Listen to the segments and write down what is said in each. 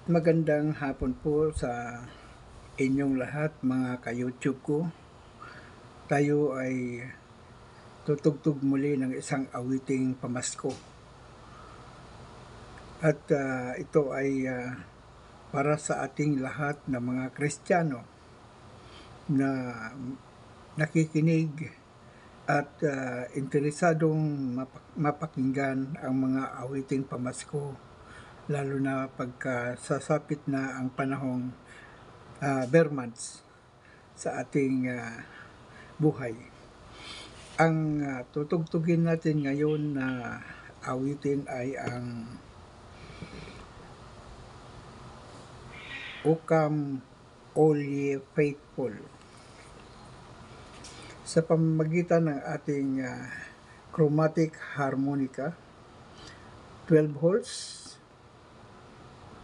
Magandang hapon po sa inyong lahat mga ka-YouTube ko. Tayo ay tutugtog muli ng isang awiting pamasko. At ito ay para sa ating lahat na mga Kristiyano na nakikinig at interesadong mapakinggan ang mga awiting pamasko, lalo na pagka sasapit na ang panahong bare months sa ating buhay. Ang tutugtugin natin ngayon na awitin ay ang O Come All Ye Faithful, sa pamamagitan ng ating chromatic harmonica, 12 holes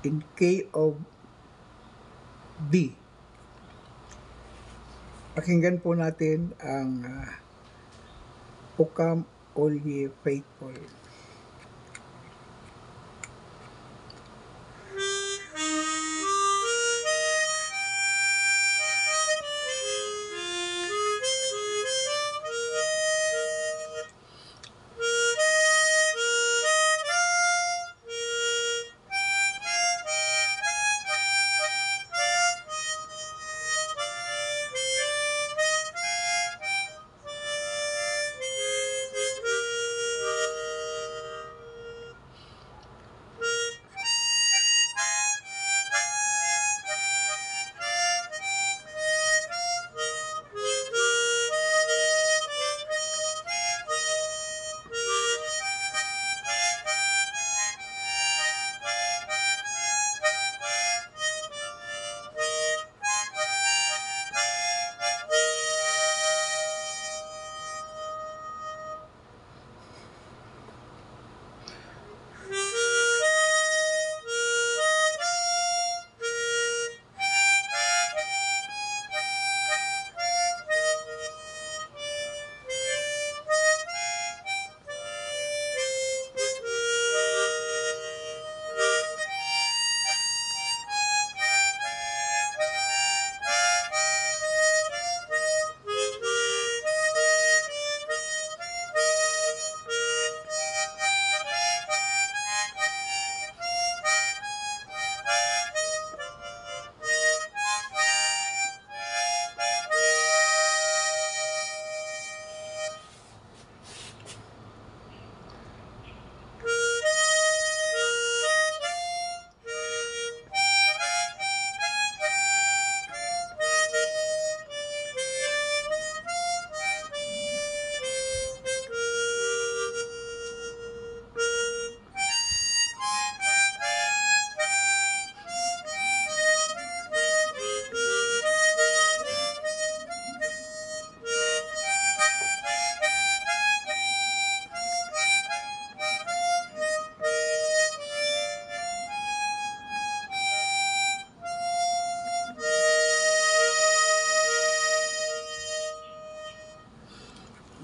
in key of B. Pakinggan po natin ang O Come All Ye Faithful.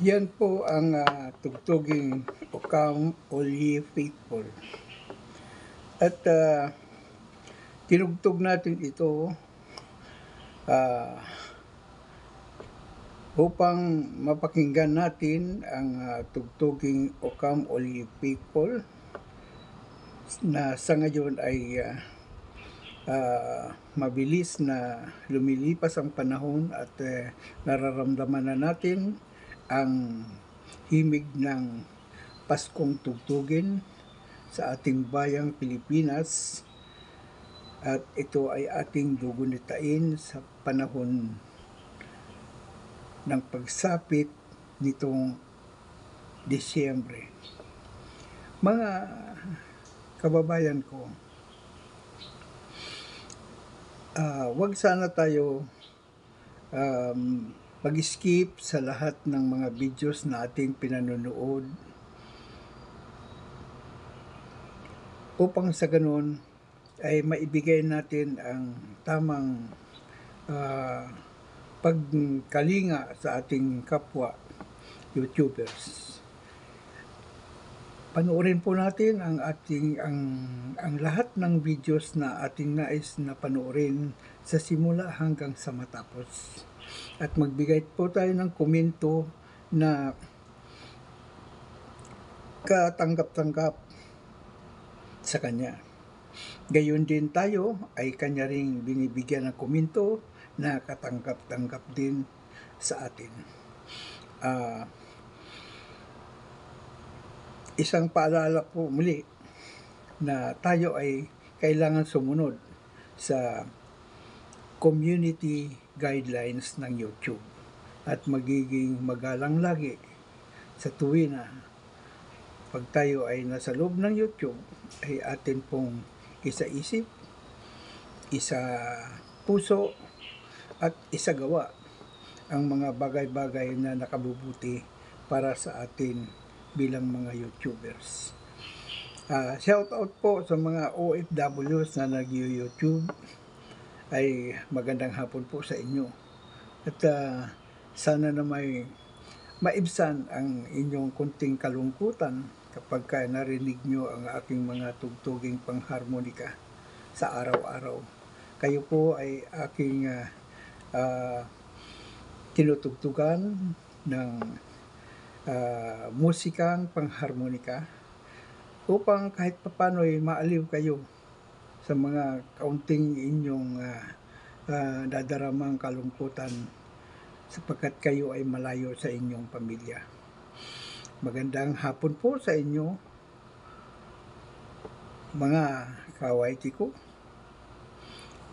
Yan po ang tugtuging O Come All Ye Faithful. At tinugtog natin ito upang mapakinggan natin ang tugtuging O Come All Ye Faithful na sa ngayon ay mabilis na lumilipas ang panahon at nararamdaman na natin ang himig ng Paskong tugtugin sa ating bayang Pilipinas, at ito ay ating gugunitain sa panahon ng pagsapit nitong Disyembre. Mga kababayan ko, wag sana tayo mag-skip sa lahat ng mga videos na ating pinanonood upang sa ganun ay maibigay natin ang tamang pagkalinga sa ating kapwa YouTubers. Panoorin po natin ang lahat ng videos na ating nais na panoorin sa simula hanggang sa matapos. At magbigay po tayo ng komento na katanggap-tanggap sa kanya. Gayon din tayo ay kanya ring binibigyan ng komento na katanggap-tanggap din sa atin. Isang paalala po muli na tayo ay kailangan sumunod sa community guidelines ng YouTube at magiging magalang lagi sa tuwin na pag tayo ay nasa loob ng YouTube ay atin pong isa-isip, isa puso at isa gawa ang mga bagay-bagay na nakabubuti para sa atin bilang mga YouTubers. Shout out po sa mga OFWs na nag-YouTube. Ay magandang hapon po sa inyo. At sana na may maibsan ang inyong kunting kalungkutan kapag narinig nyo ang aking mga tugtuging pangharmonika sa araw-araw. Kayo po ay aking tinutugtugan ng musikang pangharmonika upang kahit papano ay maaliw kayo sa mga kaunting inyong dadaramang kalungkutan sapagkat kayo ay malayo sa inyong pamilya. Magandang hapon po sa inyo, mga kawaiti ko.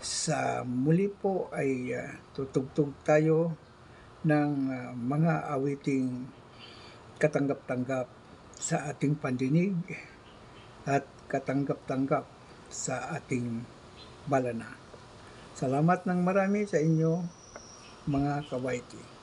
Sa muli po ay tutugtog tayo ng mga awiting katanggap-tanggap sa ating pandinig at katanggap-tanggap sa ating balana. Salamat ng marami sa inyo, mga kawaiti.